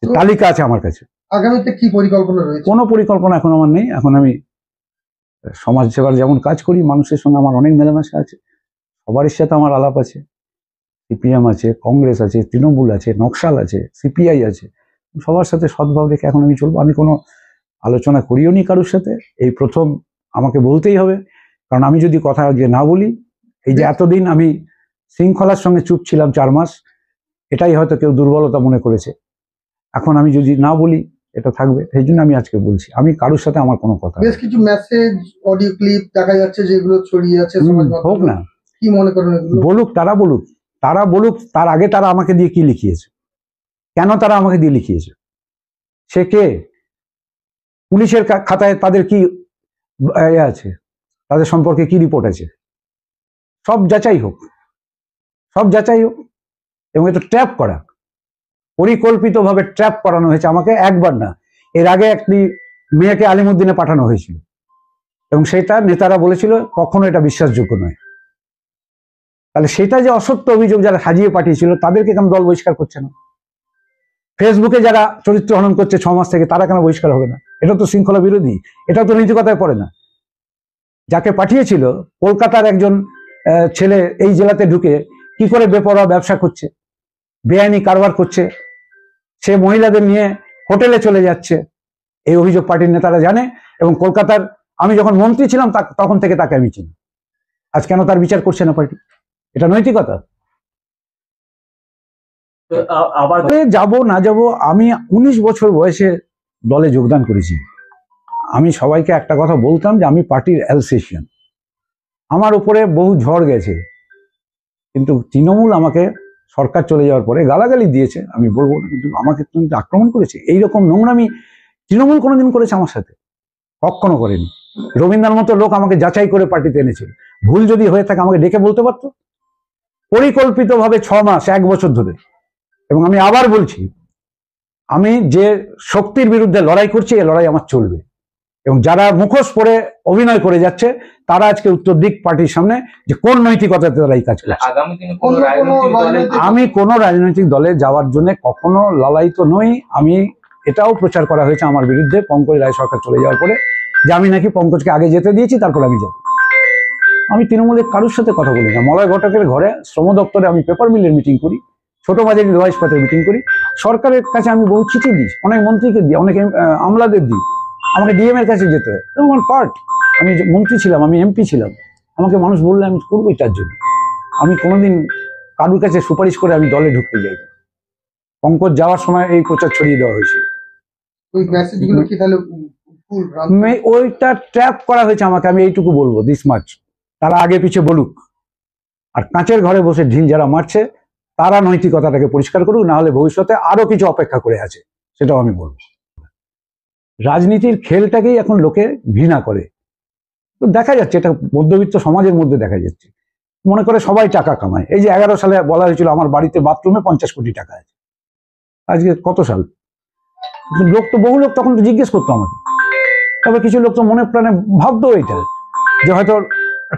তালিকা আছে আমার কাছে। আগামীতে কি পরিকল্পনা রয়েছে? কোনো পরিকল্পনা এখন আমার নেই। এখন আমি সমাজ সেবার যেমন কাজ করি, মানুষের সঙ্গে আমার অনেক মেলামেশা আছে, সবারই সাথে আমার আলাপ আছে। সিপিএম আছে, কংগ্রেস আছে, তৃণমূল আছে, নকশাল আছে, সিপিআই আছে, সবার সাথে সদ্ভাব রেখে এখন আমি চলবো। আমি কোনো আলোচনা করিও নি কারোর সাথে, এই প্রথম আমাকে বলতেই হবে। কারণ আমি যদি কথা যে না বলি, এই যে এতদিন আমি শৃঙ্খলার সঙ্গে চুপ ছিলাম 4 মাস, এটাই হয়তো কেউ দুর্বলতা মনে করেছে। এখন আমি যদি না বলি এটা থাকবে, সেই জন্য আমি আজকে বলছি। আমি কারোর সাথে আমার কোনো কথা বেশ কিছু মেসেজ, অডিও ক্লিপ দেখা যাচ্ছে যেগুলো ছড়িয়ে আছে সমাজ মাধ্যমে। হোক না, কি মনে করেন এগুলো? বলুক, তারা বলুক, তারা বলুক। তার আগে তারা আমাকে দিয়ে কি লিখিয়েছে, কেন তারা আমাকে দিয়ে লিখিয়েছে, সে কে, পুলিশের খাতায় তাদের কি আছে, তাদের সম্পর্কে কি রিপোর্ট আছে, সব যাচাই হোক, সব যাচাই হোক। এবং এটা ট্র্যাপ করা, পরিকল্পিতভাবে ট্র্যাপ করানো হয়েছে আমাকে, একবার না, এর আগে একটি মেয়েকে আলিমুদ্দিনে পাঠানো হয়েছিল এবং সেটা নেতারা বলেছিল কখনো এটা বিশ্বাসযোগ্য নয়। তাহলে সেটা যে অসত্য অভিযোগ যারা সাজিয়ে পাঠিয়েছিল তাদেরকে কেন দল বহিষ্কার করছে না? ফেসবুকে যারা চরিত্র হনন করছে 6 মাস থেকে, তারা কেন বহিষ্কার হবে না? এটা তো শৃঙ্খলা বিরোধী, এটা তো নৈতিকতায় পড়ে না। যাকে পাঠিয়েছিল কলকাতার একজন ছেলে এই জেলাতে ঢুকে কি করে বেপরোয়া ব্যবসা করছে, বেআইনি কারবার করছে, সে মহিলাদের নিয়ে হোটেলে চলে যাচ্ছে, এই অভিযোগ পার্টির নেতারা জানে। এবং কলকাতার আমি যখন মন্ত্রী ছিলাম তখন থেকে তাকে আমি চিনি। আজ কেন তার বিচার করছে না পার্টি? এটা নৈতিকতা? আবার যাব না যাব, আমি 19 বছর বয়সে দলে যোগদান করেছি। আমি সবাইকে একটা কথা বলতাম যে আমি পার্টির অ্যালসেশিয়ান। আমার উপরে বহু ঝড় গেছে, কিন্তু তৃণমূল আমাকে সরকার চলে যাওয়ার পরে গালাগালি দিয়েছে, আমি বলবো না, কিন্তু আমাকে কিন্তু আক্রমণ করেছে। এইরকম নোংরামি তৃণমূল কোনোদিন করেছে আমার সাথে? কখনো করেনি। রবীন্দ্রনাথ মতো লোক আমাকে যাচাই করে পার্টিতে এনেছিল। ভুল যদি হয়ে থাকে আমাকে ডেকে বলতে পারতো। পরিকল্পিতভাবে 6 মাস 1 বছর ধরে। এবং আমি আবার বলছি, আমি যে শক্তির বিরুদ্ধে লড়াই করছি, এই লড়াই আমার চলবে। এবং যারা মুখোশ পরে অভিনয় করে যাচ্ছে তারা আজকে উত্তর দিক পার্টির সামনে যে কোন নৈতিকতাতে তারা এই কাজ করছে। আমি কোনো রাজনৈতিক দলে যাওয়ার জন্য কখনো লালায়িত নই। আমি এটাও প্রচার করা হয়েছে আমার বিরুদ্ধে পঙ্কজ রায় সরকার চলে যাওয়ার পরে, যে আমি নাকি পঙ্কজকে আগে যেতে দিয়েছি, তারপর আমি যাব। আমি তৃণমূলের কারোর সাথে কথা বলি না। মলয় ঘটকের ঘরে শ্রম দপ্তরে আমি পেপার মিলের মিটিং করি, ছোট বাজারি লোহা ইস্পাতের মিটিং করি। সরকারের কাছে আমি বহু চিঠি দিই, অনেক মন্ত্রীকে দিই, অনেক আমলাদের দিই। আমাকে ডিএম এর কাছে যেতে হয়, আমার পার্ট। আমি মন্ত্রী ছিলাম, আমি এমপি ছিলাম, আমাকে মানুষ বললে আমি করবোই তার জন্য। আমি কোনোদিন কারুর কাছে সুপারিশ করে আমি দলে ঢুকতে যাই না। পঙ্কজ যাওয়ার সময় এই প্রচার ছড়িয়ে দেওয়া হয়েছিল। ওইটা ট্র্যাপ করা হয়েছে আমাকে, আমি এইটুকু বলবো, দিস মাচ। তারা আগে পিছে বলুক, আর কাঁচের ঘরে বসে ঢিল যারা মারছে তারা নৈতিকতাটাকে পরিষ্কার করুক, না হলে ভবিষ্যতে আরো কিছু অপেক্ষা করে আছে, সেটাও আমি বলবো। রাজনীতির খেলটাকেই এখন লোকে ঘৃণা করে, তো দেখা যাচ্ছে এটা মধ্যবিত্ত সমাজের মধ্যে দেখা যাচ্ছে। মনে করে সবাই টাকা কামায়। এই যে 11 সালে বলা হয়েছিল আমার বাড়িতে বাথরুমে 50 কোটি টাকা আছে, আজকে কত সাল? লোক তো, বহু লোক তখন তো জিজ্ঞেস করতো আমাকে, তবে কিছু লোক তো মনে প্রাণে ভাবতো এটা যে হয়তো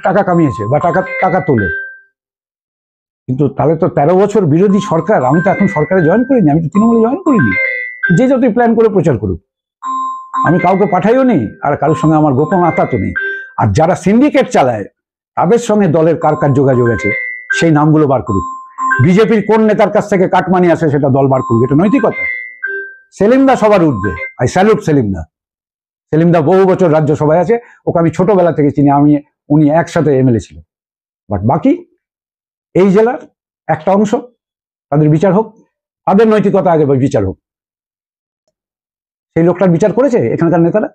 টাকা কামিয়েছে বা টাকা তোলে। কিন্তু তাহলে তো 13 বছর বিরোধী সরকার, আমি তো এখন সরকারে জয়েন করিনি, আমি তো তৃণমূলে জয়েন করিনি। যে যতই প্ল্যান করে প্রচার করুক, আমি কাউকে পাঠাইও নি, আর কারোর সঙ্গে আমার গোপন আঁতাতো নেই। আর যারা সিন্ডিকেট চালায় তাদের সঙ্গে দলের কার কার যোগাযোগ আছে সেই নামগুলো বার করুক। বিজেপির কোন নেতার কাছ থেকে কাটমানি আসে সেটা দল বার করুক, এটা নৈতিকতা? সেলিমদা সবার ঊর্ধ্বে, আই স্যালুট সেলিমদা। সেলিমদা বহু বছর রাজ্যসভায় আছে, ওকে আমি ছোটবেলা থেকে চিনি, উনি একসাথে এমএলএ ছিল। বাট বাকি এই জেলার একটা অংশ, তাদের বিচার হোক, তাদের নৈতিকতা আগে বিচার হোক। সেই লোকটার বিচার করেছে এখানকার নেতারা?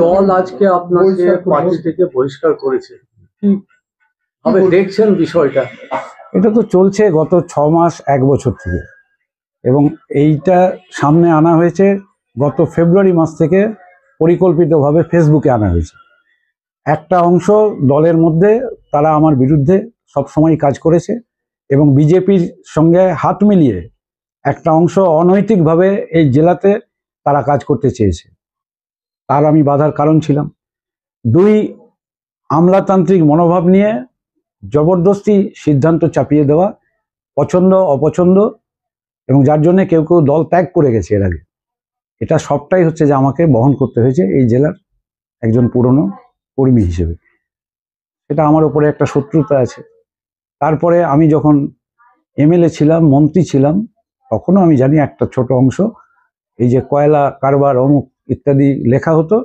দল আজকে আপনাকে পার্টি থেকে বহিষ্কার করেছে, কিভাবে দেখছেন বিষয়টা? এটা তো চলছে গত 6 মাস 1 বছর থেকে, এবং এইটা সামনে আনা হয়েছে গত ফেব্রুয়ারি মাস থেকে, পরিকল্পিতভাবে ফেসবুকে আনা হয়েছে। একটা অংশ দলের মধ্যে তারা আমার বিরুদ্ধে সবসময় কাজ করেছে, এবং বিজেপির সঙ্গে হাত মিলিয়ে একটা অংশ অনৈতিকভাবে এই জেলাতে তারা কাজ করতে চেয়েছে। তার আমি বাধার কারণ ছিলাম। 2, আমলাতান্ত্রিক মনোভাব নিয়ে জবরদস্তি সিদ্ধান্ত চাপিয়ে দেওয়া, পছন্দ অপছন্দ এবং যার জন্য কেউ কেউ দল ত্যাগ করে গেছে এর আগে। এটা সবটাই হচ্ছে যে আমাকে বহন করতে হয়েছে এই জেলার একজন পুরনো কর্মী হিসেবে। এটা আমার উপরে একটা শত্রুতা আছে। তারপরে আমি যখন এমএলএ ছিলাম, মন্ত্রী ছিলাম, তখনও আমি জানি একটা ছোট অংশ এই যে কয়লা কারবার অমুক ইত্যাদি লেখা হতো,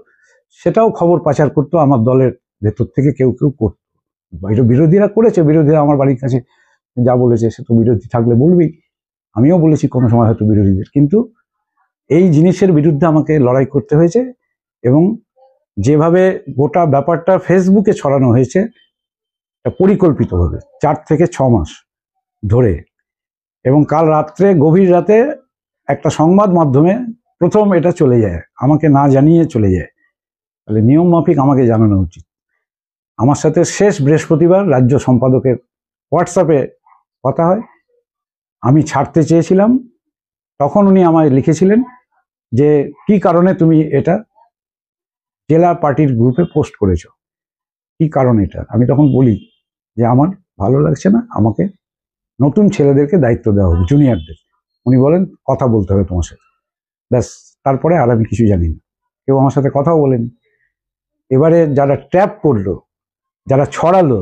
সেটাও খবর পাচার করতো আমার দলের ভেতর থেকে কেউ কেউ করতো। এটা বিরোধীরা করেছে, বিরোধীরা আমার বাড়ির কাছে যা বলেছে সে তো বিরোধী থাকলে বলবেই, আমিও বলেছি কোনো সময় হয়তো বিরোধীদের, কিন্তু এই জিনিসের বিরুদ্ধে আমাকে লড়াই করতে হয়েছে। এবং যেভাবে গোটা ব্যাপারটা ফেসবুকে ছড়ানো হয়েছে পরিকল্পিতভাবে 4 থেকে 6 মাস ধরে, এবং কাল রাত্রে গভীর রাতে একটা সংবাদ মাধ্যমে প্রথম এটা চলে যায়, আমাকে না জানিয়ে চলে যায়। তাহলে নিয়ম মাফিক আমাকে জানানো উচিত। আমার সাথে শেষ বৃহস্পতিবার রাজ্য সম্পাদকের হোয়াটসঅ্যাপে কথা হয়, আমি ছাড়তে চেয়েছিলাম, তখন উনি আমায় লিখেছিলেন যে কি কারণে তুমি এটা জেলা পার্টির গ্রুপে পোস্ট করেছো, কি কারণ এটা। আমি তখন বলি যে আমার ভালো লাগছে না, আমাকে নতুন ছেলেদেরকে দায়িত্ব দেওয়া হবে, জুনিয়রদের। উনি বলেন কথা বলতে হবে তোমার সাথে, ব্যাস। তারপরে আর আমি কিছু জানি না, কেউ আমার সাথে কথাও বলেনি। এবারে যারা ট্র্যাপ করলো, যারা ছড়ালো,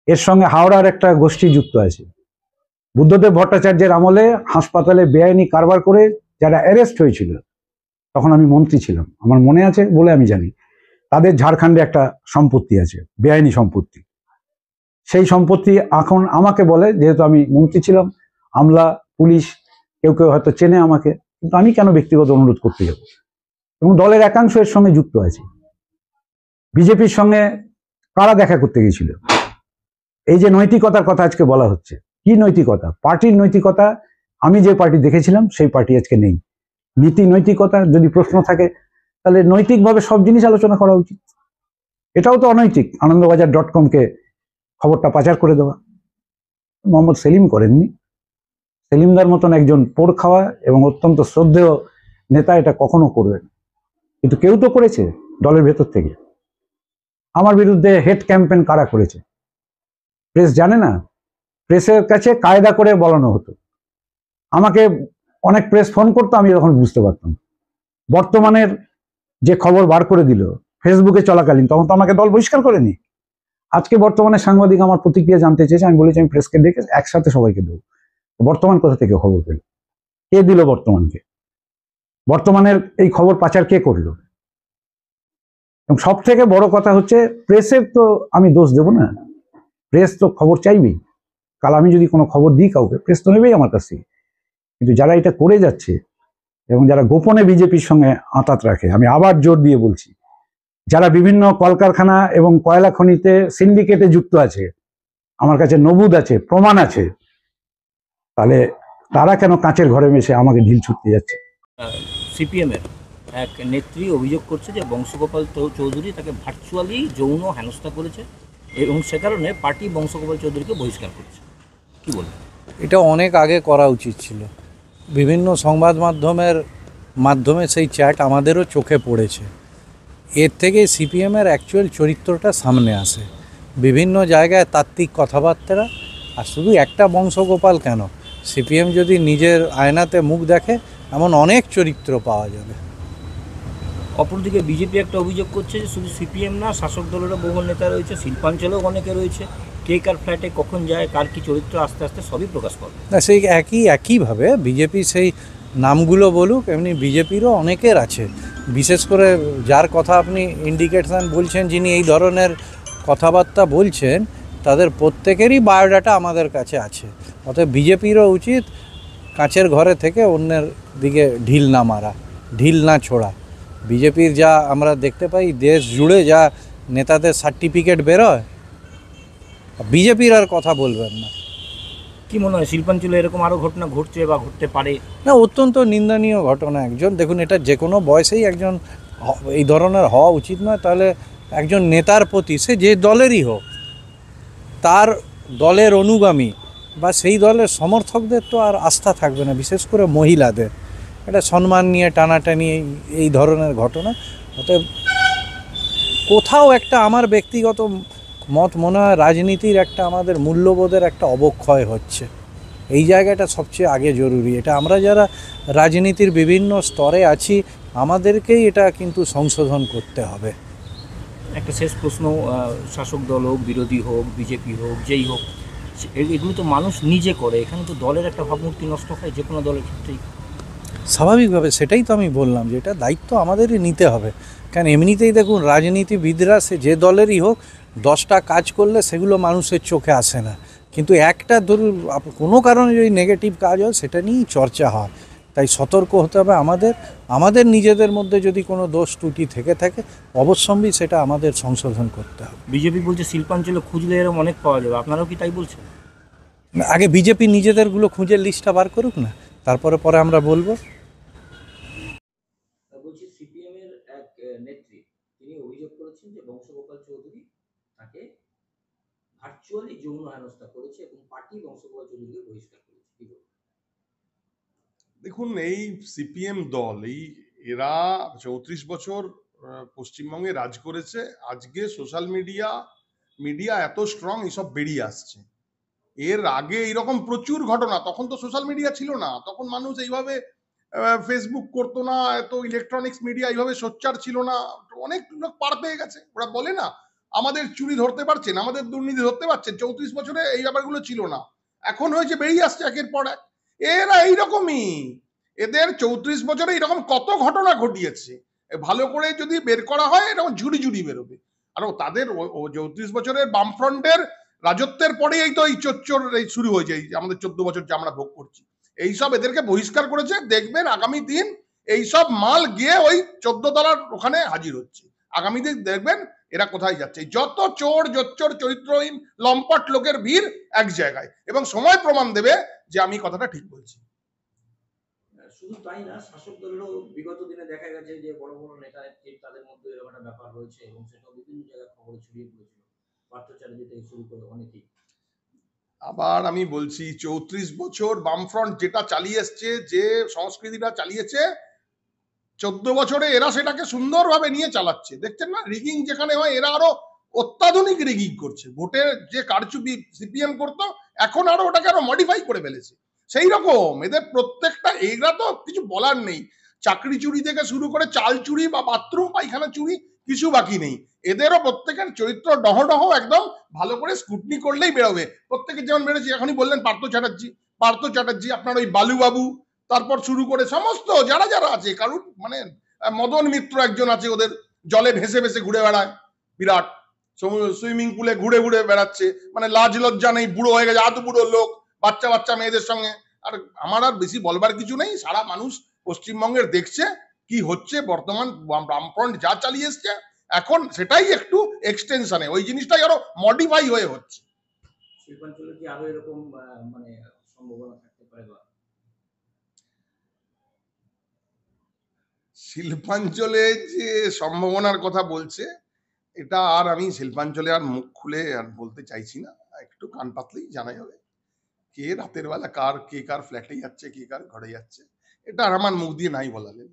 এর সঙ্গে হাওড়ার একটা গোষ্ঠী যুক্ত আছে। বুদ্ধদেব ভট্টাচার্যের আমলে হাসপাতালে বেআইনি কারবার করে যারা অ্যারেস্ট হয়েছিল, তখন আমি মন্ত্রী ছিলাম, আমার মনে আছে বলে আমি জানি, তাদের ঝাড়খণ্ডে একটা সম্পত্তি আছে, বেআইনি সম্পত্তি। সেই সম্পত্তি এখন আমাকে বলে, যেহেতু আমি মন্ত্রী ছিলাম, আমলা পুলিশ কেউ কেউ হয়তো চেনে আমাকে, কিন্তু আমি কেন ব্যক্তিগত অনুরোধ করতে যাব। এবং দলের একাংশ এর সঙ্গে যুক্ত আছে। বিজেপির সঙ্গে কারা দেখা করতে গিয়েছিল, এই যে নৈতিকতার কথা আজকে বলা হচ্ছে, কি নৈতিকতা? পার্টির নৈতিকতা। আমি যে পার্টি দেখেছিলাম সেই পার্টি আজকে নেই। নীতি নৈতিকতা যদি প্রশ্ন থাকে, তাহলে নৈতিকভাবে সব জিনিস আলোচনা করা উচিত। এটাও তো অনৈতিক আনন্দবাজার.com-কে খবরটা পাচার করে দেওয়া। মোহাম্মদ সেলিম করেননি, সেলিমদার মতন একজন পোড় খাওয়া এবং অত্যন্ত শ্রদ্ধেয় নেতা এটা কখনো করবেন, কিন্তু কেউ তো করেছে দলের ভেতর থেকে। আমার বিরুদ্ধে হেড ক্যাম্পেইন কারা করেছে প্রেস জানে না। প্রেসের কাছে কায়দা করে বলানো হতো, আমাকে অনেক প্রেস ফোন করতো, আমি তখন বুঝতে পারতাম। বর্তমানের যে খবর বার করে দিল ফেসবুকে চলাকালীন, তখন তো আমাকে দল বহিষ্কার করেনি। আজকে বর্তমানে সাংবাদিক আমার প্রতিক্রিয়া জানতে চেয়েছে, আমি বলেছি আমি প্রেসকে ডেকে একসাথে সবাইকে দেবো। বর্তমান কোথা থেকে খবর পেল? কে দিল বর্তমানকে? বর্তমানের এই খবর পাচার কে করলো? এবং সব থেকে বড় কথা হচ্ছে, প্রেসের তো আমি দোষ দেব না, প্রেস তো খবর চাইবেই। কাল আমি যদি কোনো খবর দিই কাউকে, প্রেস তো নেবেই আমার কাছ থেকে। কিন্তু যারা এটা করে যাচ্ছে এবং যারা গোপনে বিজেপির সঙ্গে আঁতাত রাখে, আমি আবার জোর দিয়ে বলছি, যারা বিভিন্ন কলকারখানা এবং কয়লা খনিতে সিন্ডিকেটে যুক্ত আছে, আমার কাছে নবুদ আছে, প্রমাণ আছে, তাহলে তারা কেন কাঁচের ঘরে মেশে আমাকে ঢিল ছুটতে যাচ্ছে? সিপিএমের এক নেত্রী অভিযোগ করছে যে বংশগোপাল চৌধুরী তাকে ভার্চুয়ালি যৌন হেনস্থা করেছে এবং সে কারণে পার্টি বংশগোপাল চৌধুরীকে বহিষ্কার করেছে। কি বলবেন? এটা অনেক আগে করা উচিত ছিল। বিভিন্ন সংবাদ মাধ্যমে সেই চ্যাট আমাদেরও চোখে পড়েছে। এর থেকে সিপিএমের অ্যাকচুয়াল চরিত্রটা সামনে আসে। বিভিন্ন জায়গায় তাত্ত্বিক কথাবার্তা, আর শুধু একটা বংশগোপাল কেন, সিপিএম যদি নিজের আয়নাতে মুখ দেখে এমন অনেক চরিত্র পাওয়া যাবে। অপরদিকে বিজেপি একটা অভিযোগ করছে যে শুধু সিপিএম না, শাসক দলেরও বহু নেতা রয়েছে, শিল্পাঞ্চলেও অনেকে রয়েছে, কে কার ফ্ল্যাটে কখন যায়, কার কী চরিত্র আস্তে আস্তে সবই প্রকাশ করবে। না, সেই একইভাবে বিজেপি সেই নামগুলো বলুক, এমনি বিজেপিরও অনেকের আছে। বিশেষ করে যার কথা আপনি ইন্ডিকেশন বলছেন, যিনি এই ধরনের কথাবার্তা বলছেন, তাদের প্রত্যেকেরই বায়োডাটা আমাদের কাছে আছে। অতএব বিজেপিরও উচিত কাঁচের ঘরে থেকে অন্যের দিকে ঢিল না মারা, ঢিল না ছোড়া। বিজেপির যা আমরা দেখতে পাই, দেশ জুড়ে যা নেতাদের সার্টিফিকেট বেরোয়, বিজেপির আর কথা বলবেন না। কি মনে হয় শিল্পাঞ্চলে এরকম আরও ঘটনা ঘটছে বা ঘটতে পারে? না, অত্যন্ত নিন্দনীয় ঘটনা। দেখুন, এটা যে কোনো বয়সেই একজন এই ধরনের হওয়া উচিত নয়। তাহলে একজন নেতার প্রতি, সে যে দলেরই হোক, তার দলের অনুগামী বা সেই দলের সমর্থকদের তো আর আস্থা থাকবে না, বিশেষ করে মহিলাদের। এটা সম্মান নিয়ে টানাটানি এই ধরনের ঘটনা। অতএব কোথাও একটা, আমার ব্যক্তিগত মত মনে হয়, রাজনীতির একটা, আমাদের মূল্যবোধের একটা অবক্ষয় হচ্ছে। এই জায়গাটা সবচেয়ে আগে জরুরি। এটা আমরা যারা রাজনীতির বিভিন্ন স্তরে আছি আমাদেরকেই এটা কিন্তু সংশোধন করতে হবে। একটা শেষ প্রশ্ন, শাসক দল হোক, বিরোধী হোক, বিজেপি হোক, যেই হোক, এগুলো তো মানুষ নিজে করে, এখানে তো দলের একটা ভাবমূর্তি নষ্ট হয় যে কোনো দলের ক্ষেত্রেই। স্বাভাবিকভাবে সেটাই তো আমি বললাম যে এটা দায়িত্ব আমাদেরই নিতে হবে। কারণ এমনিতেই দেখুন রাজনীতিবিদরা সে যে দলেরই হোক 10টা কাজ করলে সেগুলো মানুষের চোখে আসে না, কিন্তু একটা ধরুন কোনো কারণে যদি নেগেটিভ কাজ হয় সেটা নিয়েই চর্চা হয়। তাই সতর্ক হতে হবে আমাদের নিজেদের মধ্যে যদি কোনো দোষ ত্রুটি থেকে থাকে অবশ্যম্ভাবী সেটা আমাদের সংশোধন করতে হবে। বিজেপি বলছে শিল্পাঞ্চলে খুঁজলে এরকম অনেক পাওয়া যাবে, আপনারাও কি তাই বলছেন? আগে বিজেপি নিজেদেরগুলো খুঁজে লিস্টটা বার করুক না, পরে আমরা বলবো। বলছি সিপিএম এর এক নেত্রী তিনি অভিযোগ করেছেন যে বংশগোপাল চৌধুরী তাকে ভার্চুয়ালি যৌন হেনস্থা করেছে এবং পার্টি বংশগোপাল চৌধুরীকে বহিষ্কার করেছে। কি বলবেন? দেখুন, এই সিপিএম দল এরা 34 বছর পশ্চিমবঙ্গে রাজ করেছে। আজকে সোশ্যাল মিডিয়া এত স্ট্রং, এসব বেরিয়ে আসছে। এর আগে এইরকম প্রচুর ঘটনা, তখন তো সোশ্যাল মিডিয়া ছিল না, তখন মানুষ এইভাবে ফেসবুক করতো না, এত ইলেকট্রনিক্স মিডিয়া এইভাবে সোচ্চার ছিল না। অনেক লোক পার পেয়ে গেছে। ওরা বলে না আমাদের চুরি ধরতে পারছেন, আমাদের দুর্নীতি ধরতে পারছেন, 34 বছরে এই ব্যাপারগুলো ছিল না, এখন হয়েছে, বেরিয়ে আসছে একের পর এক। এরা এইরকমই, এদের 34 বছরে এরকম কত ঘটনা ঘটিয়েছে, ভালো করে যদি বের করা হয় এরকম ঝুড়ি ঝুড়ি বেরোবে। আর তাদের 34 বছরের বামফ্রন্টের রাজত্বের পরে এই তো এই চোর এই শুরু হয়েছে, এই আমাদের 14 বছর যে আমরা ভোগ করছি, এইসব এদেরকে বহিষ্কার করেছে। দেখবেন আগামী দিন এইসব মাল গিয়ে ওই 14 তলার ওখানে হাজির হচ্ছে। আগামী দিন দেখবেন এরা কোথায় যাচ্ছে, যত চোর জোচ্চোর চরিত্রহীন লম্পট লোকের ভিড় এক জায়গায়, এবং সময় প্রমাণ দেবে যে আমি কথাটা ঠিক বলছি। শুধু তাই না, শাসক দলেরও বিগত দিনে দেখা গেছে যে বড় বড় নেতা তাদের মধ্যে এরকম একটা ব্যাপার রয়েছে এবং সেটা বিভিন্ন জায়গায় খবরে ছড়িয়ে পড়েছিল, পার্থ চ্যাটার্জি থেকে শুরু করে অনেকেই। আবার আমি বলছি 34 বছর বামফ্রন্ট যেটা চালিয়ে এসছে, যে সংস্কৃতিটা চালিয়েছে, 14 বছরে এরা সেটাকে সুন্দরভাবে নিয়ে চালাচ্ছে। দেখছেন না, রিগিং যেখানে হয় এরা আরো অত্যাধুনিক রিগিং করছে। ভোটের যে কারচুপি সিপিএম করতো, এখন আরো ওটাকে আরো মডিফাই করে ফেলেছে। সেই রকম এদের প্রত্যেকটা, এরা তো কিছু বলার নেই, চাকরি চুরি থেকে শুরু করে চাল চুরি বা বাথরুম পায়খানা চুরি কিছু বাকি নেই। এদেরও প্রত্যেকের চরিত্র ডহ একদম ভালো করে স্কুটনি করলেই বেরোবে। প্রত্যেকের যেমন বেরোচ্ছে, এখনই বললেন পার্থ চ্যাটার্জি, আপনার ওই বালুবাবু, তারপর শুরু করে সমস্ত যারা যারা আছে, কারণ মানে মদন মিত্র একজন আছে, ওদের জলে ভেসে ভেসে ঘুরে বেড়ায়, বিরাট সুইমিং পুলে ঘুরে ঘুরে বেড়াচ্ছে, মানে লাজ লজ্জা নেই, বুড়ো হয়ে গেছে, আত বুড়ো লোক, বাচ্চা বাচ্চা মেয়েদের সঙ্গে। আর আমার আর বেশি বলবার কিছু নেই, সারা মানুষ পশ্চিমবঙ্গের দেখছে কি হচ্ছে। বর্তমান বামফ্রন্ট যা চালিয়ে এসছে, এখন সেটাই একটু এক্সটেনশনে, ওই জিনিসটাই আরো মডিফাই হয়ে হচ্ছে। শিল্পাঞ্চলে কি আরো এরকম মানে সম্ভাবনা থাকতে পারে? বা শিল্পাঞ্চলে যে সম্ভাবনার কথা বলছে, এটা আর আমি শিল্পাঞ্চলে আর মুখ খুলে আর বলতে চাইছি না। একটু কান পাতলেই জানা যাবে কে রাতের বেলা কে কার ফ্ল্যাটে যাচ্ছে, কে কার ঘরে যাচ্ছে। এটা আর আমার মুখ দিয়ে নাই বলালেন।